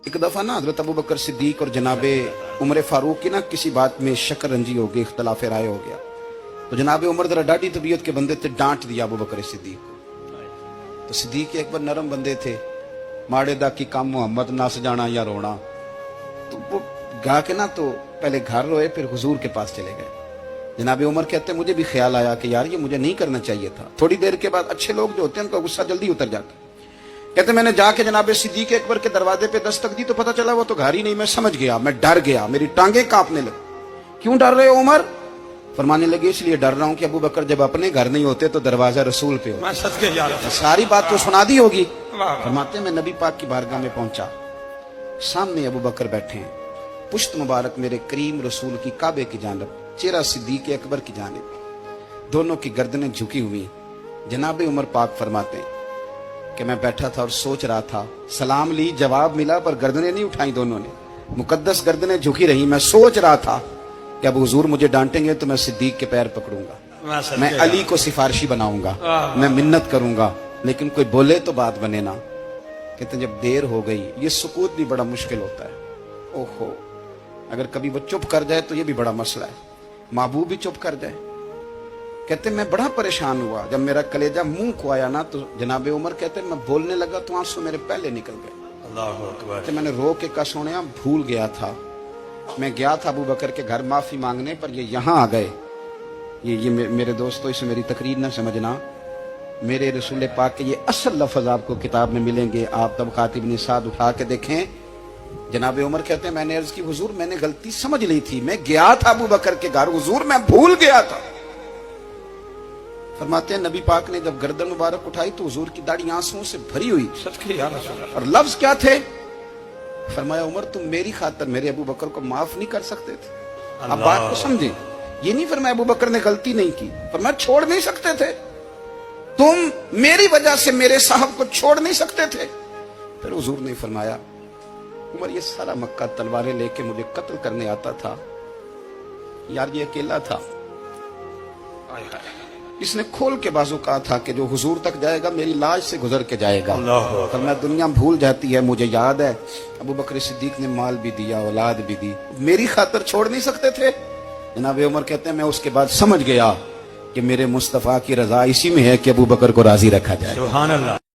एक दफा ना हजरत अबू बकर सिद्दीक और जनाबे उमर फारूक की ना किसी बात में शक्कर रंजी हो गई, इख्तलाफ राय हो गया। तो जनाबे उमर जरा डाढ़ी तबीयत के बंदे थे, डांट दिया अबू बकर सिद्दीक को। तो सिद्दीक एक बार नरम बंदे थे, माड़े दा की काम मोहम्मद नस जाना या रोना। तो वो गा के ना तो पहले घर रोए, फिर हुजूर के पास चले गए। जनाबे उमर कहते मुझे भी ख्याल आया कि यार ये मुझे नहीं करना चाहिए था। थोड़ी देर के बाद अच्छे लोग जो होते हैं उनका गुस्सा जल्दी उतर जाता है। कहते मैंने जाके जनाबे सिद्दीक अकबर के दरवाजे पे दस्तक दी तो पता चला वो तो घर ही नहीं। मैं समझ गया, मैं डर गया, मेरी टांगे कांपने लगी। क्यों डर रहे हो उमर? फरमाने लगे इसलिए डर रहा हूं कि अबू बकर जब अपने घर नहीं होते तो दरवाजा रसूल पे हो। सारी बात तो सुना दी होगी। फरमाते मैं नबी पाक की बारगाह में पहुंचा, सामने अबू बकर बैठे हैं, पुश्त मुबारक मेरे करीम रसूल की काबे की जानब, चेहरा सिद्दीक अकबर की जानब, दोनों की गर्दनें झुकी हुई। जनाबे उमर पाक फरमाते हैं कि मैं बैठा था और सोच रहा था, सलाम ली, जवाब मिला, पर गर्दनें नहीं उठाई दोनों ने, मुकद्दस गर्दनें झुकी रही। मैं सोच रहा था कि अब हुजूर मुझे डांटेंगे तो मैं सिद्दीक के पैर पकड़ूंगा, मैं अली को सिफारिशी बनाऊंगा, मैं मिन्नत करूंगा, लेकिन कोई बोले तो बात बने ना। कहते जब देर हो गई, ये सुकूत भी बड़ा मुश्किल होता है। ओहो, अगर कभी वो चुप कर जाए तो ये भी बड़ा मसला है, महबूब भी चुप कर जाए। कहते मैं बड़ा परेशान हुआ, जब मेरा कलेजा मुंह को आया ना तो जनाबे उमर कहते मैं बोलने लगा तो आंसू मेरे पहले निकल गए। अल्लाहु अकबर। कहते मैंने रो के कहा सोनिया भूल गया था, मैं गया था अबू बकर के घर माफी मांगने, पर ये यहाँ आ गए। ये मेरे दोस्तों इसे मेरी तकरीर ना समझना, मेरे रसूल पाक के ये असल लफ्ज आपको किताब में मिलेंगे। आप तबक़ात इब्न साद उठा के देखें। जनाबे उमर कहते हैं मैंने अर्ज की हुजूर मैंने गलती समझ ली थी, मैं गया था अबू बकर के घर, हुजूर मैं भूल गया था। फरमाते हैं नबी पाक ने जब गर्दन मुबारक उठाई तो हुजूर की दाढ़ी आंसुओं से भरी हुई। और लफ्ज क्या थे? फरमाया उमर तुम मेरी खातर मेरे अबू बकर को माफ नहीं कर सकते थे? आप बात को समझे, ये नहीं फरमाया अबू बकर ने गलती नहीं की, फरमाया छोड़ नहीं सकते थे, तुम मेरी वजह से मेरे साहब को छोड़ नहीं सकते थे। फिर हुजूर ने फरमाया उमर ये सारा मक्का तलवारें लेके मुझे कत्ल करने आता था, यार ये अकेला था, इसने खोल के बाजू कहा था कि जो हुजूर तक जाएगा मेरी लाश से गुजर के जाएगा। पर मैं दुनिया भूल जाती है, मुझे याद है अबू बकर सिद्दीक ने माल भी दिया, औलाद भी दी, मेरी खातर छोड़ नहीं सकते थे। जनाब उमर कहते हैं मैं उसके बाद समझ गया कि मेरे मुस्तफा की रजा इसी में है कि अबू बकर को राजी रखा जाए। सुभान अल्लाह।